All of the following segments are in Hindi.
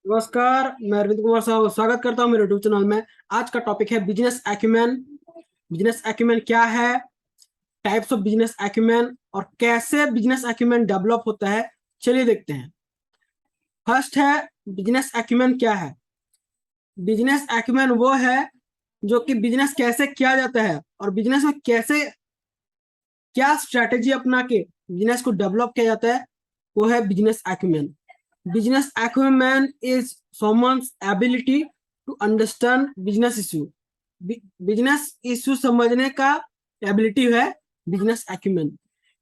नमस्कार, मैं अरविंद कुमार साहू स्वागत करता हूं मेरे यूट्यूब चैनल में। आज का टॉपिक है बिजनेस एक्यूमेन। बिजनेस एक्यूमेन क्या है, टाइप्स ऑफ बिजनेस एक्यूमेन और कैसे बिजनेस एक्यूमेन डेवलप होता है, चलिए देखते हैं। फर्स्ट है बिजनेस एक्यूमेन क्या है। बिजनेस एक्यूमेन वो है जो कि बिजनेस कैसे किया जाता है और बिजनेस में कैसे क्या स्ट्रेटेजी अपना के बिजनेस को डेवलप किया जाता है, वो है business acumen. Business acumen is someone's ability to understand business issue. Business issue समझने का एबिलिटी है business acumen.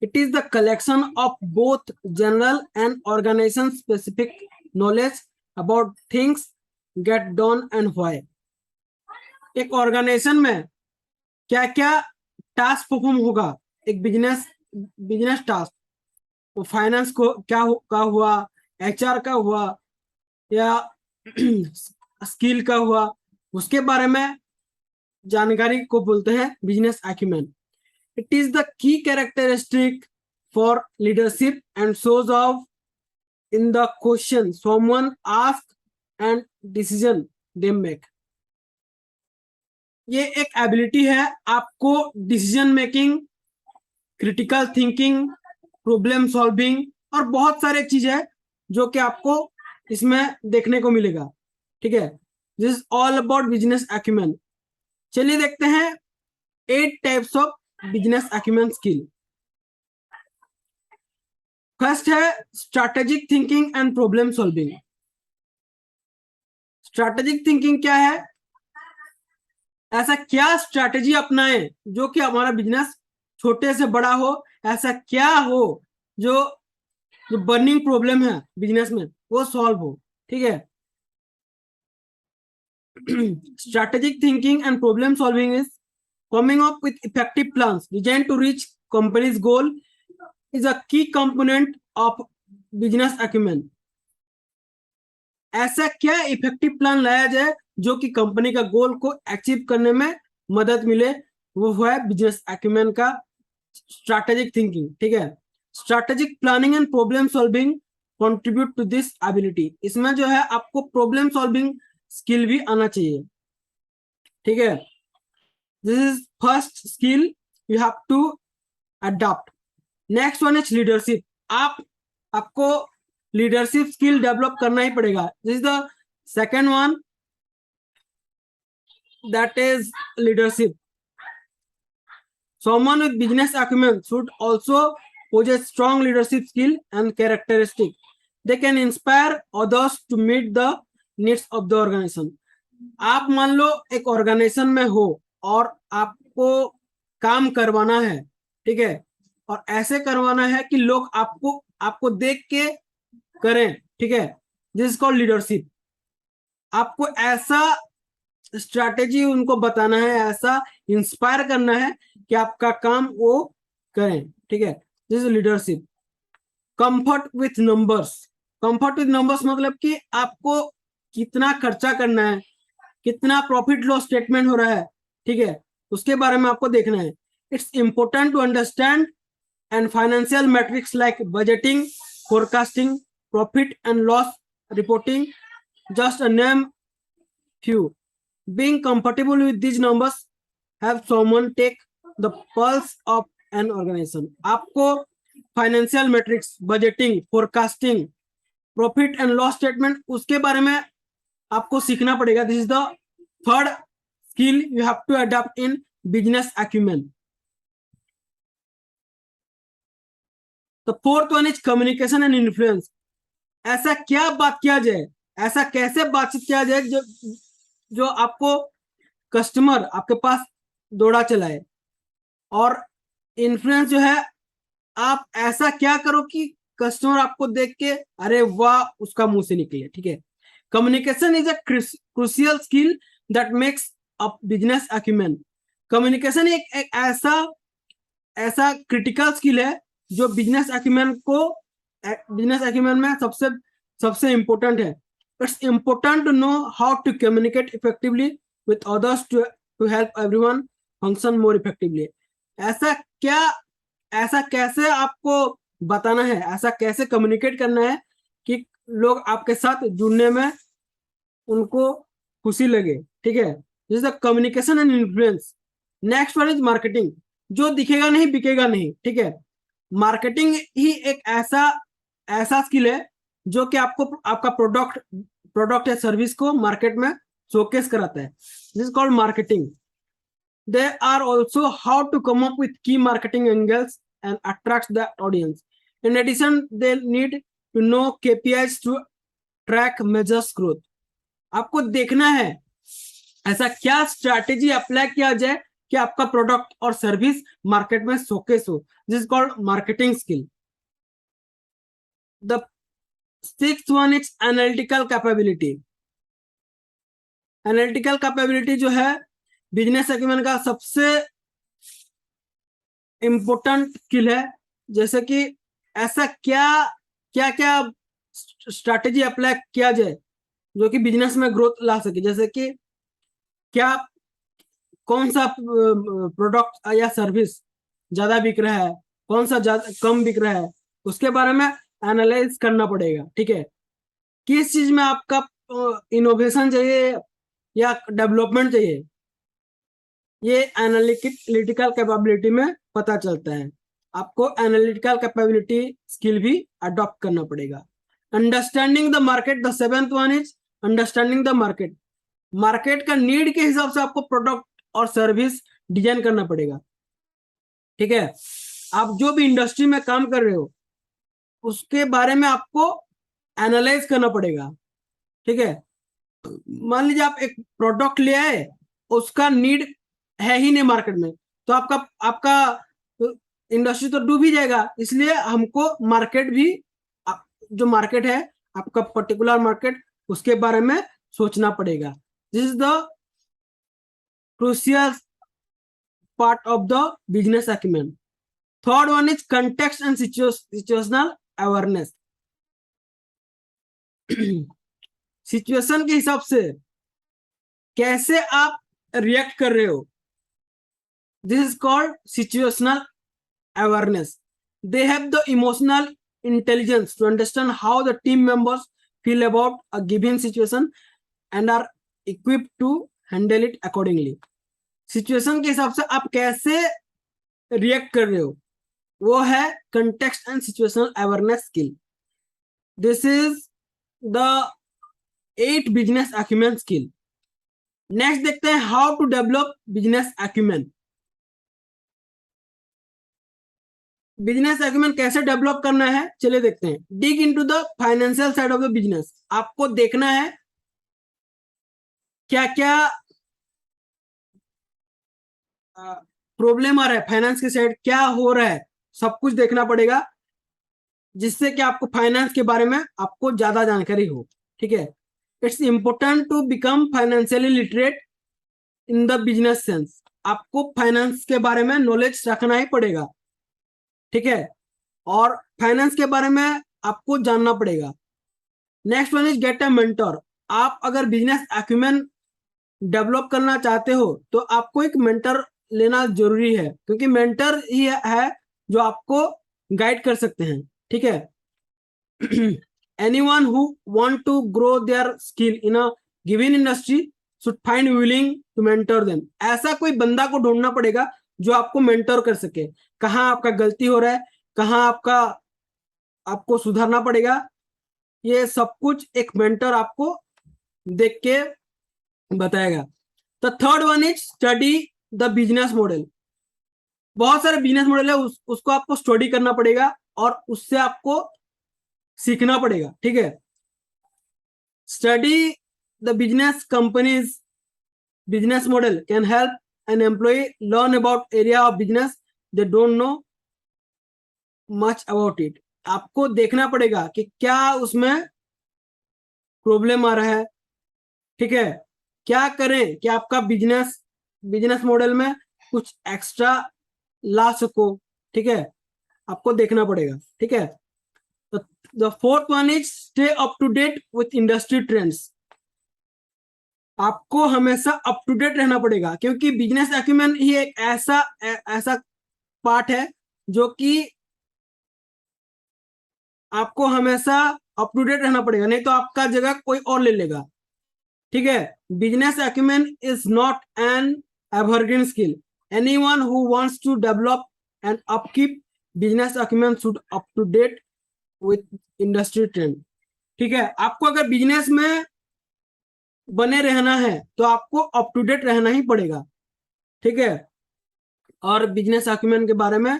It is the collection of both general and organization specific knowledge about things get done and why. एक ऑर्गेनाइजेशन में क्या क्या टास्क परफॉर्म होगा, एक बिजनेस बिजनेस टास्क, वो फाइनेंस को का हुआ, एचआर का हुआ या स्किल का हुआ, उसके बारे में जानकारी को बोलते हैं business acumen. It is the key characteristic for leadership and shows of in the question someone ask and decision they make. ये एक एबिलिटी है आपको decision making, critical thinking, problem solving और बहुत सारे चीज है जो कि आपको इसमें देखने को मिलेगा। ठीक है, this is all about business acumen. चलिए देखते हैं 8 types of business acumen skill. First है strategic thinking and problem solving. Strategic thinking क्या है, ऐसा क्या स्ट्रैटेजी अपनाएं जो कि हमारा बिजनेस छोटे से बड़ा हो, ऐसा क्या हो जो जो बर्निंग प्रॉब्लम है बिजनेस में वो सॉल्व हो। ठीक है, strategic thinking and problem solving is coming up with effective plans designed to reach company's goal is a key component of business acumen. ऐसा क्या इफेक्टिव प्लान लाया जाए जो कि कंपनी का गोल को अचीव करने में मदद मिले, वो है बिजनेस एक्यूमेन का स्ट्रैटेजिक थिंकिंग। ठीक है, strategic planning and problem solving contribute to this ability. इसमें जो है आपको प्रॉब्लम सॉल्विंग स्किल भी आना चाहिए। ठीक है, this is first skill you have to adopt. Next one is leadership. आपको लीडरशिप स्किल डेवलप करना ही पड़ेगा। This is the second one, that is leadership. Someone with business acumen should also possess strong leadership skill and characteristic. They can inspire others to meet the needs of the organization. आप मान लो एक ऑर्गेनाइजेशन में हो और आपको काम करवाना है, ठीक है, और ऐसे करवाना है कि लोग आपको आपको देख के करें। ठीक है, दिस इज कॉल्ड लीडरशिप। आपको ऐसा स्ट्रैटेजी उनको बताना है, ऐसा इंस्पायर करना है कि आपका काम वो करें। ठीक है, this is leadership. Comfort with numbers. Comfort with numbers मतलब कि आपको कितना खर्चा करना है, कितना प्रॉफिट लॉस स्टेटमेंट हो रहा है, ठीक है, उसके बारे में आपको देखना है। It's important to understand and financial metrics like budgeting, forecasting, profit and loss reporting, just a name few. Being comfortable with these numbers help someone take the pulse of an organization. आपको financial metrics, budgeting, forecasting, profit and loss statement उसके बारे में आपको सीखना पड़ेगा। This is the third skill you have to adopt in business acumen. The fourth one is communication and influence. ऐसा क्या बात किया जाए, ऐसा कैसे बातचीत किया जाए जो आपको कस्टमर आपके पास दौड़ा चलाए, और इन्फ्लुएंस जो है आप ऐसा क्या करो कि कस्टमर आपको देख के अरे वाह उसका मुंह से निकले। ठीक है, communication is a crucial skill that makes a business acumen. Communication एक ऐसा क्रिटिकल स्किल है जो बिजनेस एक्यूमेन में सबसे इंपॉर्टेंट है। It's important to know how to communicate effectively with others to help everyone function more effectively. ऐसा कैसे आपको बताना है, ऐसा कैसे कम्युनिकेट करना है कि लोग आपके साथ जुड़ने में उनको खुशी लगे, ठीक है। जैसे communication and influence. Next one is marketing. जो दिखेगा नहीं बिकेगा नहीं, ठीक है। मार्केटिंग ही एक ऐसा ऐसा स्किल है जो कि आपको आपका प्रोडक्ट प्रोडक्ट या सर्विस को मार्केट में शोकेस कराता है। This is called marketing. They are also how to come up with key marketing angles and attract the audience. In addition they need to know KPIs to track measures growth. आपको देखना है ऐसा क्या स्ट्रैटेजी अप्लाई किया जाए कि आपका प्रोडक्ट और सर्विस मार्केट में शोकेस हो। This is called marketing skill. The sixth one is analytical capability. Analytical capability जो है बिजनेस एक्यूमेन का सबसे इंपॉर्टेंट स्किल है। जैसे कि ऐसा क्या क्या क्या स्ट्रैटेजी अप्लाई किया जाए जो कि बिजनेस में ग्रोथ ला सके। जैसे कि क्या कौन सा प्रोडक्ट या सर्विस ज्यादा बिक रहा है, कौन सा ज्यादा कम बिक रहा है, उसके बारे में एनालाइज करना पड़ेगा, ठीक है। किस चीज में आपका इनोवेशन चाहिए या डेवलपमेंट चाहिए, ये एनालिटिकल कैपेबिलिटी में पता चलता है। आपको एनालिटिकल कैपेबिलिटी स्किल भी अडॉप्ट करना पड़ेगा। Understanding the market. The seventh one is understanding the market. Market का नीड के हिसाब से आपको प्रोडक्ट और सर्विस डिजाइन करना पड़ेगा, ठीक है। आप जो भी इंडस्ट्री में काम कर रहे हो उसके बारे में आपको एनालाइज करना पड़ेगा, ठीक है। मान लीजिए आप एक प्रोडक्ट ले आए, उसका नीड है ही नहीं मार्केट में, तो आपका आपका इंडस्ट्री तो डूब ही जाएगा। इसलिए हमको मार्केट भी, जो मार्केट है आपका पर्टिकुलर मार्केट, उसके बारे में सोचना पड़ेगा। This is the crucial part of the business acumen. Third one is context and situational awareness. Situation के हिसाब से कैसे आप रिएक्ट कर रहे हो, this is called situational awareness. They have the emotional intelligence to understand how the team members feel about a given situation and are equipped to handle it accordingly. Situation के हिसाब से आप कैसे रिएक्ट कर रहे हो, वो है context and situational awareness skill. This is the 8 business acumen skill. Next देखते हैं how to develop business acumen. Business acumen कैसे डेवलप करना है, चलिए देखते हैं। Dig into the financial side of the business. आपको देखना है क्या क्या प्रॉब्लम आ रहा है, फाइनेंस के साइड क्या हो रहा है, सब कुछ देखना पड़ेगा, जिससे कि आपको फाइनेंस के बारे में आपको ज्यादा जानकारी हो, ठीक है। It's important to become financially literate in the business sense. आपको फाइनेंस के बारे में नॉलेज रखना ही पड़ेगा, ठीक है, और फाइनेंस के बारे में आपको जानना पड़ेगा। Next one is get a mentor. आप अगर बिजनेस एक्यूमेन डेवलप करना चाहते हो तो आपको एक मेंटर लेना जरूरी है, क्योंकि मेंटर ही है जो आपको गाइड कर सकते हैं, ठीक है। anyone who want to grow their skill in a given industry should find willing to mentor them. ऐसा कोई बंदा को ढूंढना पड़ेगा जो आपको मेंटर कर सके। कहाँ आपका गलती हो रहा है, कहाँ आपको सुधारना पड़ेगा, ये सब कुछ एक मेंटर आपको देख के बताएगा। The third one is study the business model. बहुत सारे बिजनेस मॉडल है, उसको आपको स्टडी करना पड़ेगा और उससे आपको सीखना पड़ेगा, ठीक है। Study the business companies business model can help an employ learn about area of business they don't know much about it. आपको देखना पड़ेगा कि क्या उसमें प्रॉब्लम आ रहा है, ठीक है, क्या करें कि आपका बिजनेस मॉडल में कुछ एक्स्ट्रा ला सको, ठीक है, आपको देखना पड़ेगा, ठीक है। The fourth one is stay up to date with industry trends. आपको हमेशा अप टू डेट रहना पड़ेगा, क्योंकि बिजनेस एक्यूमेन ही एक ऐसा पार्ट है जो कि आपको हमेशा अप टू डेट रहना पड़ेगा, नहीं तो आपका जगह कोई और ले लेगा। ठीक है। Business acumen is not an evergreen skill, anyone who wants to develop and upkeep business acumen should up to date with industry trend. ठीक है, आपको अगर बिजनेस में बने रहना है तो आपको अप टू डेट रहना ही पड़ेगा। ठीक है, और बिजनेस एक्यूमेन के बारे में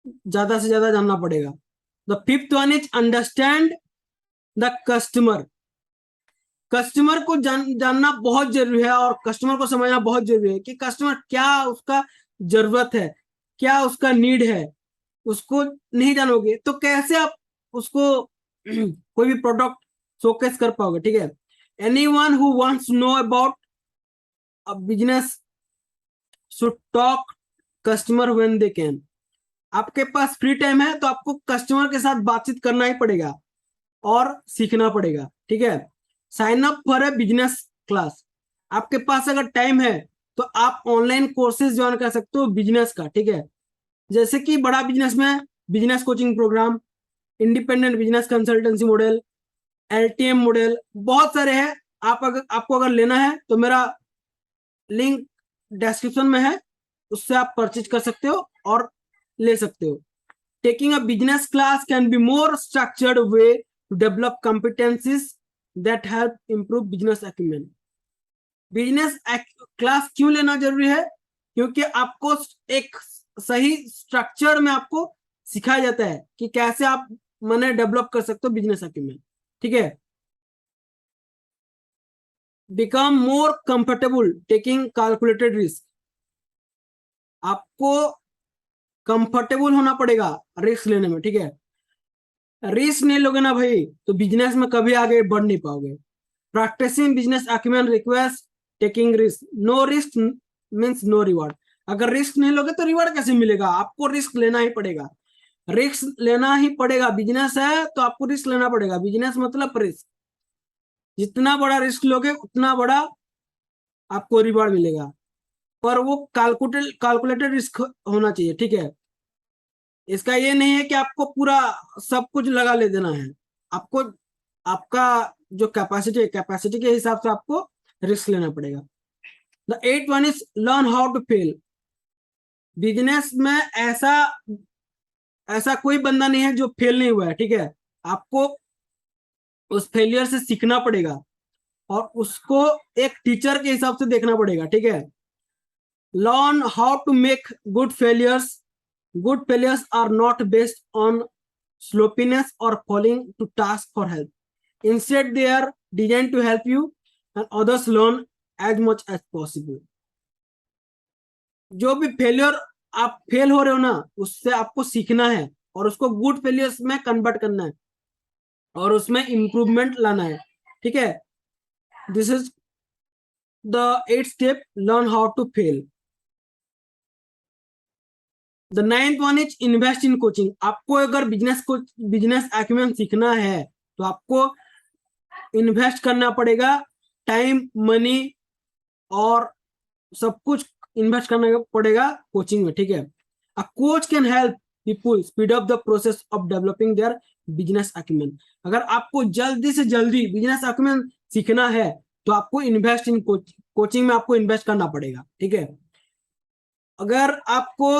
ज्यादा से ज्यादा जानना पड़ेगा। The fifth one is understand the customer. Customer को जानना बहुत जरूरी है और कस्टमर को समझना बहुत जरूरी है कि कस्टमर क्या उसका जरूरत है, क्या उसका नीड है। उसको नहीं जानोगे तो कैसे आप उसको कोई भी प्रोडक्ट शोकेस कर पाओगे। ठीक है, any one who wants know about a business should talk customer when they can. आपके पास फ्री टाइम है तो आपको कस्टमर के साथ बातचीत करना ही पड़ेगा और सीखना पड़ेगा। ठीक है, sign up for a business class. आपके पास अगर टाइम है तो आप ऑनलाइन कोर्सेज ज्वाइन कर सकते हो बिजनेस का। ठीक है, जैसे कि बड़ा बिजनेस में business coaching program, independent business consultancy model, LTM model, बहुत सारे हैं। आपको अगर लेना है तो मेरा लिंक डिस्क्रिप्शन में है, उससे आप परचेज कर सकते हो और ले सकते हो। Taking a business class can be more structured way to develop competencies that help improve business acumen। Business class क्यों लेना जरूरी है? क्योंकि आपको एक सही स्ट्रक्चर में आपको सिखाया जाता है कि कैसे आप मने डेवलप कर सकते हो बिजनेस अक्यूमेन। ठीक है, become more comfortable taking calculated risk. आपको कंफर्टेबल होना पड़ेगा रिस्क लेने में। ठीक है, रिस्क नहीं लोगे ना भाई तो बिजनेस में कभी आगे बढ़ नहीं पाओगे। Practicing business acumen request taking risk. No risk means no reward. अगर रिस्क नहीं लोगे तो रिवॉर्ड कैसे मिलेगा? आपको रिस्क लेना ही पड़ेगा, रिस्क लेना ही पड़ेगा। बिजनेस है तो आपको रिस्क लेना पड़ेगा। बिजनेस मतलब रिस्क, जितना बड़ा रिस्क लोगे उतना बड़ा आपको रिवॉर्ड मिलेगा, पर वो कैलकुलेटेड रिस्क होना चाहिए। ठीक है, इसका ये नहीं है कि आपको पूरा सब कुछ लगा ले देना है। आपको आपका जो कैपेसिटी के हिसाब से आपको रिस्क लेना पड़ेगा। The eight one is learn how to fail. Business में ऐसा कोई बंदा नहीं है जो फेल नहीं हुआ है। ठीक है, आपको उस फेलियर से सीखना पड़ेगा और उसको एक टीचर के हिसाब से देखना पड़ेगा। ठीक है, learn how to make good failures. Good failures are not based on sloppiness or falling to task for help. Instead, they are designed to help you and others learn as much as possible. जो भी फेलियर आप फेल हो रहे हो ना, उससे आपको सीखना है और उसको गुड फेलियर्स में कन्वर्ट करना है और उसमें इंप्रूवमेंट लाना है। ठीक है, this is the 8th step, learn how to fail. The 9th one is invest in coaching. आपको अगर बिजनेस एक्यूमेन सीखना है तो आपको इन्वेस्ट करना पड़ेगा, टाइम, मनी और सब कुछ इन्वेस्ट करना पड़ेगा कोचिंग में। ठीक है, a coach can help people speed up the process of developing their business acumen. अगर आपको जल्दी से जल्दी बिजनेस एक्यूमेन सीखना है तो आपको इन्वेस्ट इन कोचिंग में आपको इन्वेस्ट करना पड़ेगा। ठीक है, अगर आपको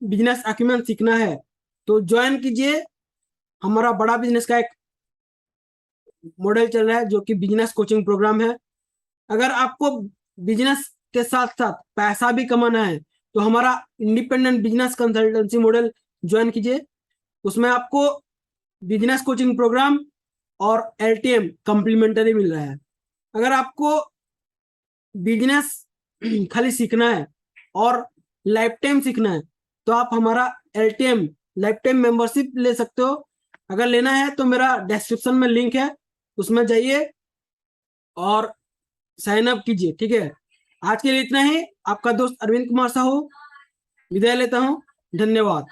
बिजनेस एक्यूमेन सीखना है तो ज्वाइन कीजिए हमारा बड़ा बिजनेस का एक मॉडल चल रहा है जो कि बिजनेस कोचिंग प्रोग्राम है। अगर आपको बिजनेस के साथ साथ पैसा भी कमाना है तो हमारा independent business consultancy model join कीजिए। उसमें आपको बिजनेस कोचिंग प्रोग्राम और एलटीएम कम्प्लीमेंटरी मिल रहा है। अगर आपको बिजनेस खाली सीखना है और लाइफ टाइम सीखना है तो आप हमारा एलटीएम लाइफ टाइम मेंबरशिप ले सकते हो। अगर लेना है तो मेरा डिस्क्रिप्शन में लिंक है, उसमें जाइए और साइन अप कीजिए। ठीक है, आज के लिए इतना ही। आपका दोस्त अरविंद कुमार साहू विदाई लेता हूँ। धन्यवाद।